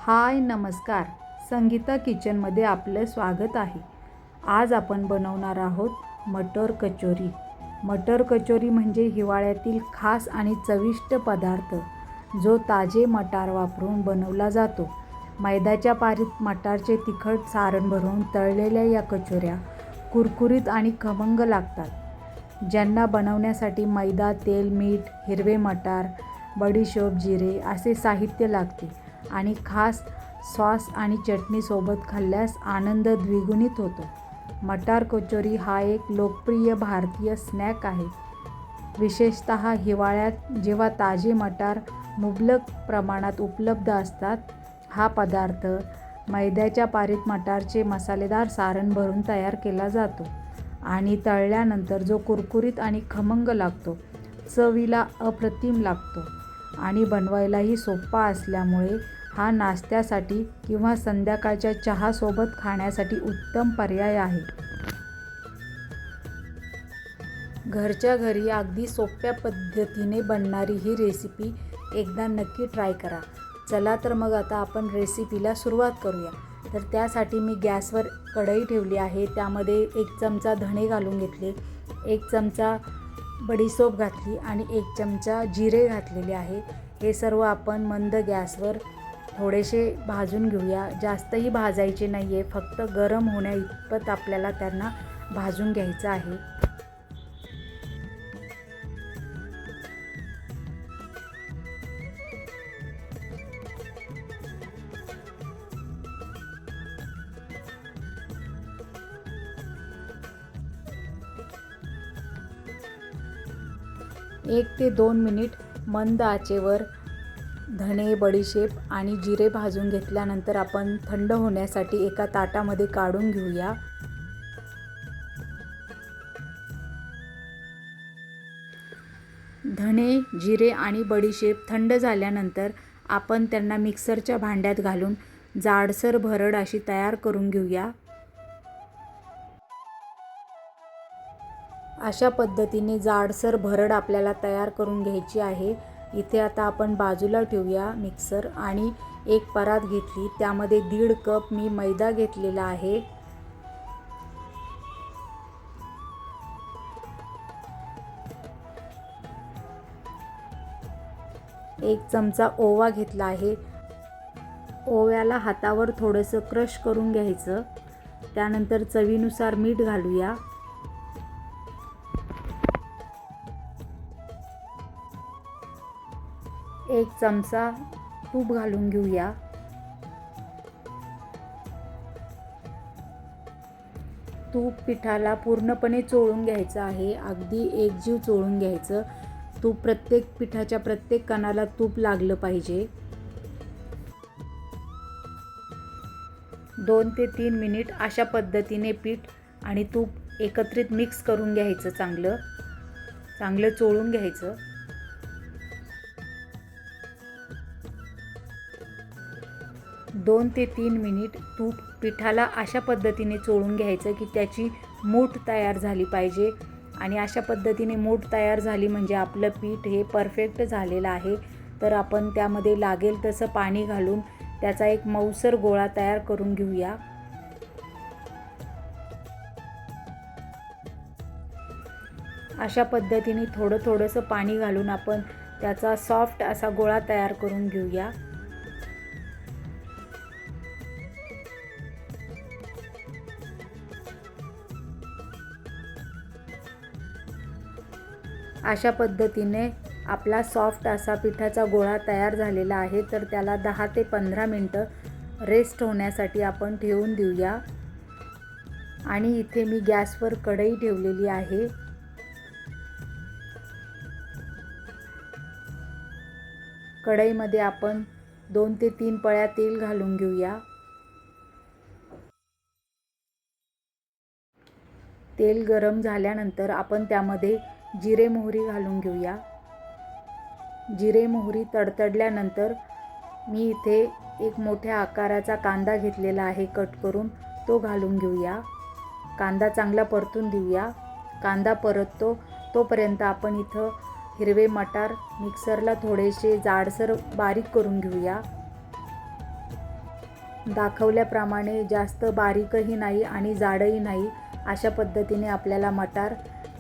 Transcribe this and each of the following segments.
हाय नमस्कार. संगीता किचनमध्ये आपलं स्वागत आहे. आज आपण बनवणार आहोत मटर कचोरी. मटर कचोरी म्हणजे हिवाळ्यातील खास आणि चविष्ट पदार्थ जो ताजे मटार वापरून बनवला जातो. मैद्याच्या पारीत मटारचे तिखट सारण भरून तळलेल्या या कचोऱ्या कुरकुरीत आणि खमंग लागतात. ज्यांना बनवण्यासाठी मैदा, तेल, मीठ, हिरवे मटार, बडीशोप, जिरे असे साहित्य लागते आणि खास सॉस आणि चटणीसोबत खाल्ल्यास आनंद द्विगुणित होतो. मटार कचोरी हा एक लोकप्रिय भारतीय स्नॅक आहे. विशेषतः हिवाळ्यात जेव्हा ताजे मटार मुबलक प्रमाणात उपलब्ध असतात. हा पदार्थ मैद्याच्या पारीत मटारचे मसालेदार सारण भरून तयार केला जातो आणि तळल्यानंतर जो कुरकुरीत आणि खमंग लागतो. चवीला अप्रतिम लागतो आणि बनवायलाही सोपा असल्यामुळे हा नाश्त्यासाठी किंवा संध्याकाळच्या चहासोबत खाण्यासाठी उत्तम पर्याय आहे. घरच्या घरी अगदी सोप्या पद्धतीने बनणारी ही रेसिपी एकदा नक्की ट्राय करा. चला तर मग आता आपण रेसिपीला सुरुवात करूया. तर त्यासाठी मी गॅसवर कढई ठेवली आहे. त्यामध्ये 1 चमचा धणे घालून घेतले, 1 चमचा बडीशोप घातली आणि 1 चमचा जिरे घातलेले आहे. हे सर्व आपण मंद गॅसवर थोडेसे भाजून घेऊया. जास्तही भाजायचे नाही आहे, फक्त गरम होण्या इतपत आपल्याला त्यांना भाजून घ्यायचं आहे. एक ते 2 मिनिट मंद आचेवर धणे, बडीशेप आणि जिरे भाजून घेतल्यानंतर आपण थंड होण्यासाठी एका ताटामध्ये काढून घेऊया. धणे, जिरे आणि बडीशेप थंड झाल्यानंतर आपण त्यांना मिक्सरच्या भांड्यात घालून जाडसर भरड अशी तयार करून घेऊया. अशा पद्धतीने जाडसर भरड आपल्याला तयार करून घ्यायची आहे. इथे आता आपण बाजूला ठेवूया मिक्सर आणि एक परात घेतली. त्यामध्ये 1.5 कप मी मैदा घेतलेला आहे. एक चमचा ओवा घेतला आहे. ओव्याला हातावर थोडंसं क्रश करून घ्यायचं. त्यानंतर चवीनुसार मीठ घालूया. एक चमचा तूप घालून घेऊया. तूप पिठाला पूर्णपणे चोळून घ्यायचं आहे. अगदी एकजीव चोळून घ्यायचं. तूप प्रत्येक पिठाच्या प्रत्येक कणाला तूप लागलं पाहिजे. 2 ते 3 मिनिट अशा पद्धतीने पीठ आणि तूप एकत्रित मिक्स करून घ्यायचं. चांगलं चोळून घ्यायचं. 2 ते 3 मिनिट तूप पिठाला अशा पद्धतीने चोळून घ्यायचं की त्याची मूठ तयार झाली पाहिजे. आणि अशा पद्धतीने मूठ तयार झाली म्हणजे आपलं पीठ हे परफेक्ट झालेलं आहे. तर आपण त्यामध्ये लागेल तसं पाणी घालून त्याचा एक मऊसर गोळा तयार करून घेऊया. अशा पद्धतीने थोडंसं पाणी घालून आपण त्याचा सॉफ्ट असा गोळा तयार करून घेऊया. अशा पद्धतीने आपला सॉफ्ट असा पिठाचा गोळा तयार झालेला आहे. तर त्याला 10 ते 15 मिनटं रेस्ट होण्यासाठी आपण ठेवून देऊया. आणि इथे मी गॅसवर कढई ठेवलेली आहे. कढईमध्ये आपण 2 ते 3 पळ्या तेल घालून घेऊया. तेल गरम झाल्यानंतर आपण त्यामध्ये जिरे मोहरी घालून घेऊया. जिरे मोहरी तडतडल्यानंतर मी इथे एक मोठ्या आकाराचा कांदा घेतलेला आहे कट करून, तो घालून घेऊया. कांदा चांगला परतून देऊया. कांदा परततो तोपर्यंत आपण इथं हिरवे मटार मिक्सरला थोडेसे जाडसर बारीक करून घेऊया. दाखवल्याप्रमाणे जास्त बारीकही नाही आणि जाडही नाही, अशा पद्धतीने आपल्याला मटार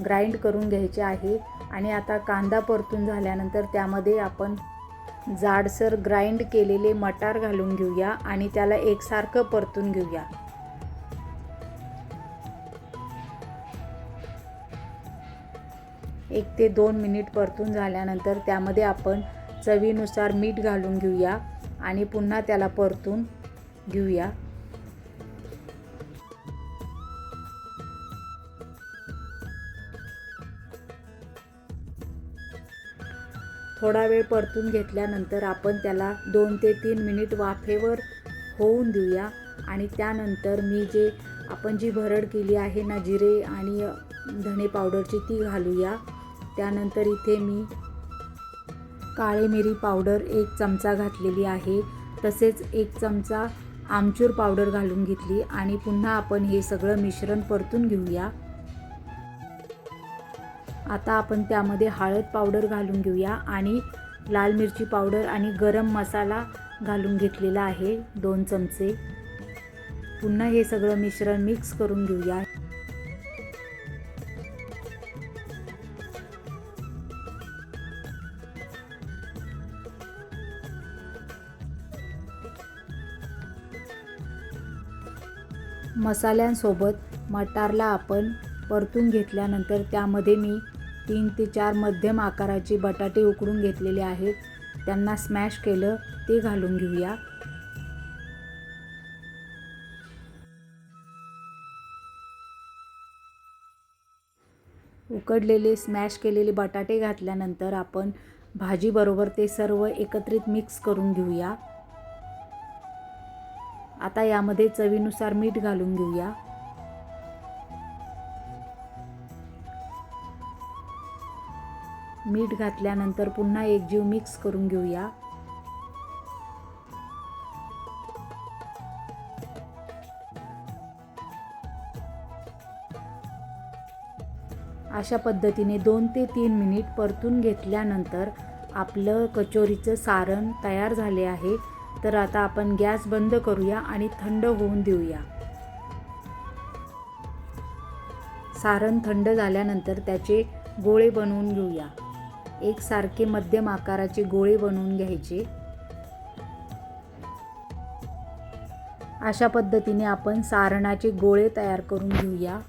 ग्राइंड करून घ्यायचे आहे. आणि आता कांदा परतून झाल्यानंतर त्यामध्ये आपण जाडसर ग्राइंड केलेले मटार घालून घेऊया आणि त्याला एकसारखं परतून घेऊया. एक ते 2 मिनिट परतून झाल्यानंतर त्यामध्ये आपण चवीनुसार मीठ घालून घेऊया आणि पुन्हा त्याला परतून घेऊया. थोडा वेळ परतून घेतल्यानंतर आपण त्याला 2 ते 3 मिनिट वाफेवर होऊन देऊया. आणि त्यानंतर आपण जी भरड केली आहे ना जिरे आणि धणे पावडरची, ती घालूया. त्यानंतर इथे मी काळी मिरी पावडर 1 चमचा घातलेली आहे. तसेच 1 चमचा आमचूर पावडर घालून घेतली आणि पुन्हा आपण हे सगळं मिश्रण परतून घेऊया. आता आपण त्यामध्ये हळद पावडर घालून घेऊया आणि लाल मिरची पावडर आणि गरम मसाला घालून घेतलेला आहे 2 चमचे. पुन्हा हे सगळं मिश्रण मिक्स करून घेऊया. मसाल्यांसोबत मटारला आपण परतून घेतल्यानंतर त्यामध्ये मी 3 ते 4 मध्यम आकाराचे बटाटे उकडून घेतलेले आहेत, त्यांना स्मॅश केलं, ते घालून घेऊया. उकडलेले स्मॅश केलेले बटाटे घातल्यानंतर आपण भाजीबरोबर ते सर्व एकत्रित मिक्स करून घेऊया. आता यामध्ये चवीनुसार मीठ घालून घेऊया. मीठ घातल्यानंतर पुन्हा एकजीव मिक्स करून घेऊया. अशा पद्धतीने 2 ते 3 मिनिट परतून घेतल्यानंतर आपलं कचोरीचं सारण तयार झाले आहे. तर आता आपण गॅस बंद करूया आणि थंड होऊन देऊया. सारण थंड झाल्यानंतर त्याचे गोळे बनवून घेऊया. एकसारखे मध्यम आकाराचे गोळे बनवून घ्यायचे. अशा पद्धतीने आपण सारणाचे गोळे तयार करून घेऊया.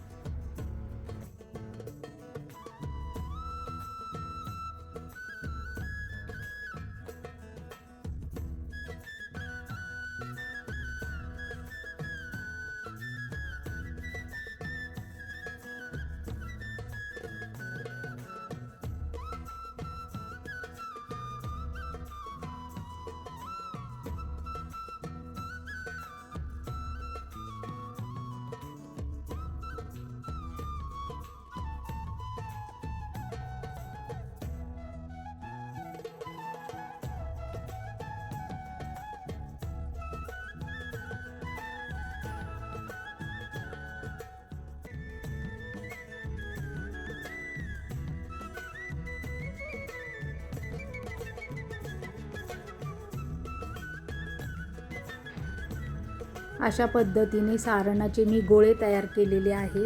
अशा पद्धतीने सारणाचे मी गोळे तयार केलेले आहे.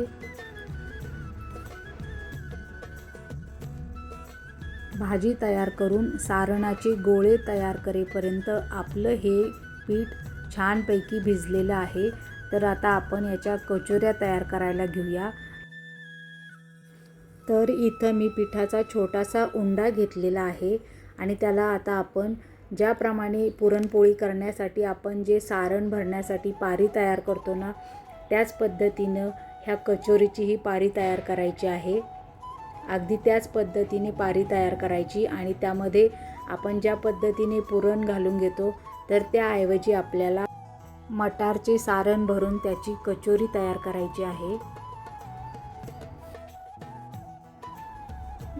भाजी तयार करून सारणाचे गोळे तयार करेपर्यंत आपलं हे पीठ छानपैकी भिजलेलं आहे. तर आता आपण याच्या कचोऱ्या तयार करायला घेऊया. तर इथं मी पिठाचा छोटासा उंडा घेतलेला आहे आणि त्याला आता आपण ज्याप्रमाणे पुरणपोळी करण्यासाठी आपण जे सारण भरण्यासाठी पारी तयार करतो ना, त्याच पद्धतीनं ह्या कचोरीचीही पारी तयार करायची आहे. अगदी त्याच पद्धतीने पारी तयार करायची आणि त्यामध्ये आपण ज्या पद्धतीने पुरण घालून घेतो, तर त्याऐवजी आपल्याला मटारचे सारण भरून त्याची कचोरी तयार करायची आहे.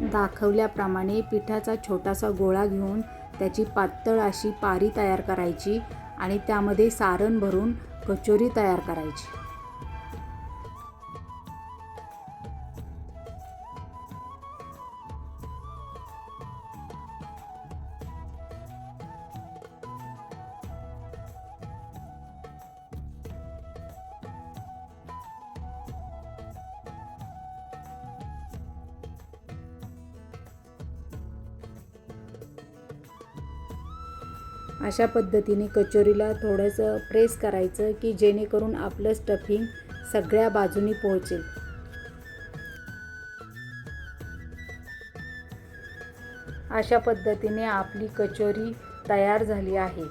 दाखवल्याप्रमाणे पिठाचा छोटासा गोळा घेऊन त्याची पातळ अशी पारी तयार करायची आणि त्यामध्ये सारण भरून कचोरी तयार करायची. अशा पद्धतीने कचोरीला थोडंसं प्रेस करायचं की जेणेकरून आपलं स्टफिंग सगळ्या बाजूनी पोहोचेल. अशा पद्धतीने आपली कचोरी तयार झाली आहे.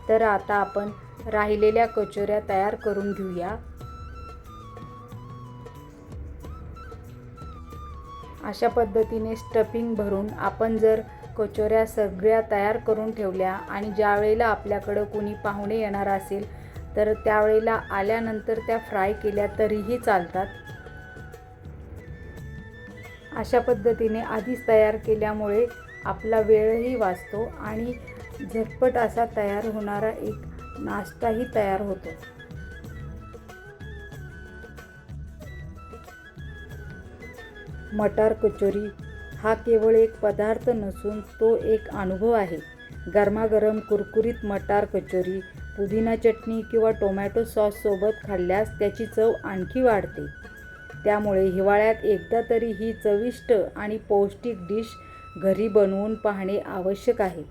तर आता आपण राहिलेल्या कचोऱ्या तयार करून घेऊया. अशा पद्धतीने स्टफिंग भरून आपण जर कचोऱ्या सगळ्या तयार करून ठेवल्या आणि ज्या वेळेला आपल्याकडं कोणी पाहुणे येणार असेल तर त्यावेळेला आल्यानंतर त्या फ्राय केल्या तरीही चालतात. अशा पद्धतीने आधीच तयार केल्यामुळे आपला वेळही वाचतो आणि झटपट असा तयार होणारा एक नाश्ताही तयार होतो. मटार कचोरी हा केवळ एक पदार्थ नसून तो एक अनुभव आहे. गरमागरम कुरकुरीत मटार कचोरी पुदिना चटणी किंवा टोमॅटो सॉससोबत खाल्ल्यास त्याची चव आणखी वाढते. त्यामुळे हिवाळ्यात एकदा तरी ही चविष्ट आणि पौष्टिक डिश घरी बनवून पाहणे आवश्यक आहे.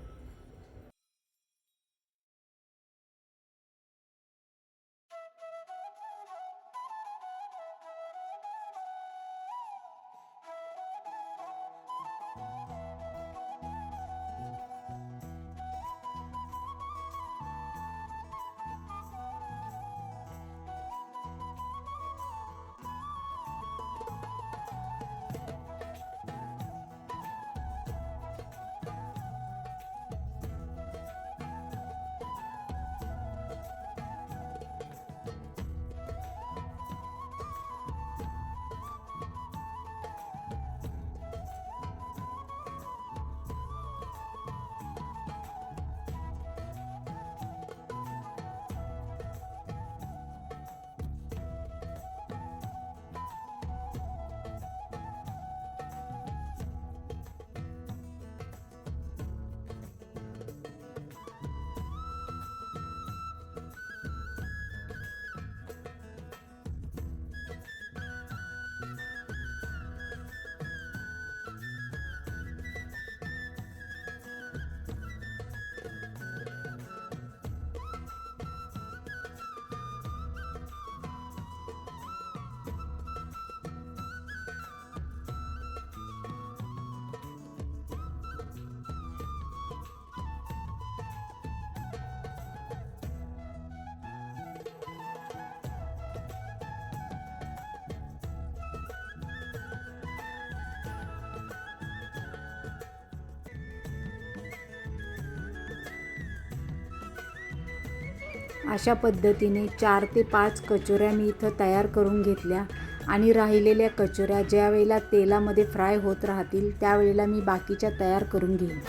अशा पद्धतीने 4 ते 5 कचोऱ्या मी इथं तयार करून घेतल्या आणि राहिलेल्या कचोऱ्या ज्या वेळेला तेलामध्ये फ्राय होत राहतील त्यावेळेला मी बाकीच्या तयार करून घेईन.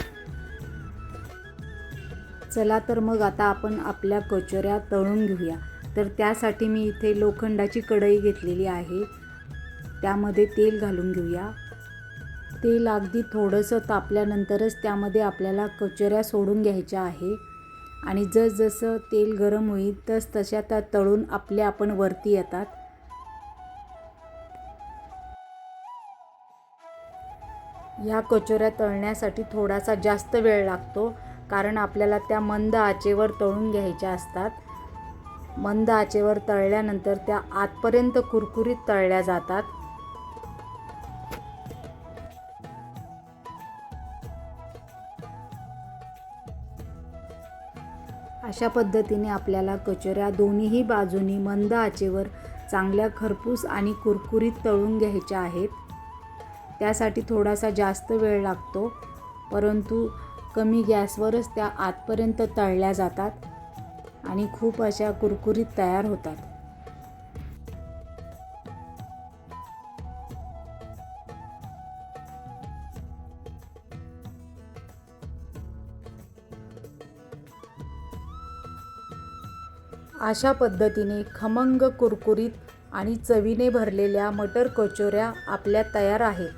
चला तर मग आता आपण आपल्या कचोऱ्या तळून घेऊया. तर त्यासाठी मी इथे लोखंडाची कढई घेतलेली आहे. त्यामध्ये तेल घालून घेऊया. तेल अगदी थोडंसं तापल्यानंतरच त्यामध्ये आपल्याला कचोऱ्या सोडून घ्यायच्या आहे आणि जसजसं तेल गरम होईल तसतशा त्या तळून आपण वरती येतात. ह्या कचोऱ्या तळण्यासाठी थोडासा जास्त वेळ लागतो कारण आपल्याला त्या मंद आचेवर तळून घ्यायच्या असतात. मंद आचेवर तळल्यानंतर त्या आतपर्यंत कुरकुरीत तळल्या जातात. अशा पद्धतीने आपल्याला कचोऱ्या दोन्हीही बाजूनी मंद आचेवर चांगल्या खरपूस आणि कुरकुरीत तळून घ्यायच्या आहेत. त्यासाठी थोडासा जास्त वेळ लागतो परंतु कमी गॅसवरच त्या आतपर्यंत तळल्या जातात आणि खूप अशा कुरकुरीत तयार होतात. अशा पद्धतीने खमंग कुरकुरीत आणि चवीने भरलेल्या मटर कचोऱ्या आपल्या तयार आहेत.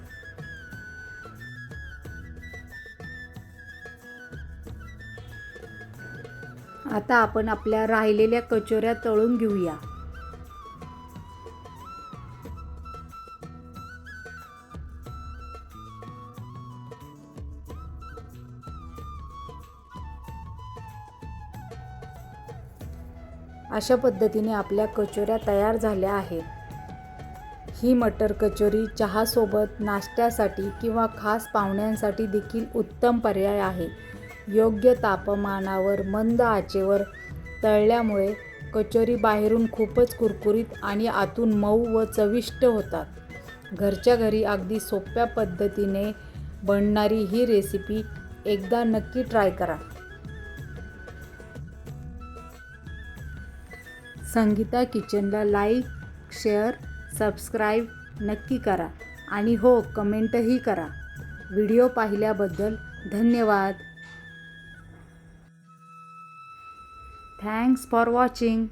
आता आपण आपल्या राहिलेल्या कचोऱ्या तळून घेऊया. अशा पद्धतीने आपल्या कचोऱ्या तयार झाल्या आहेत. ही मटर कचोरी चहासोबत, नाश्त्यासाठी किंवा खास पाहुण्यांसाठी देखील उत्तम पर्याय आहे. योग्य तापमानावर मंद आचेवर तळल्यामुळे कचोरी बाहेरून खूपच कुरकुरीत आणि आतून मऊ व चविष्ट होतात. घरच्या घरी अगदी सोप्या पद्धतीने बनणारी ही रेसिपी एकदा नक्की ट्राय करा. संगीता किचनला लाईक, शेअर, सबस्क्राईब नक्की करा आणि हो, कमेंटही करा. व्हिडिओ पाहिल्याबद्दल धन्यवाद. Thanks for watching.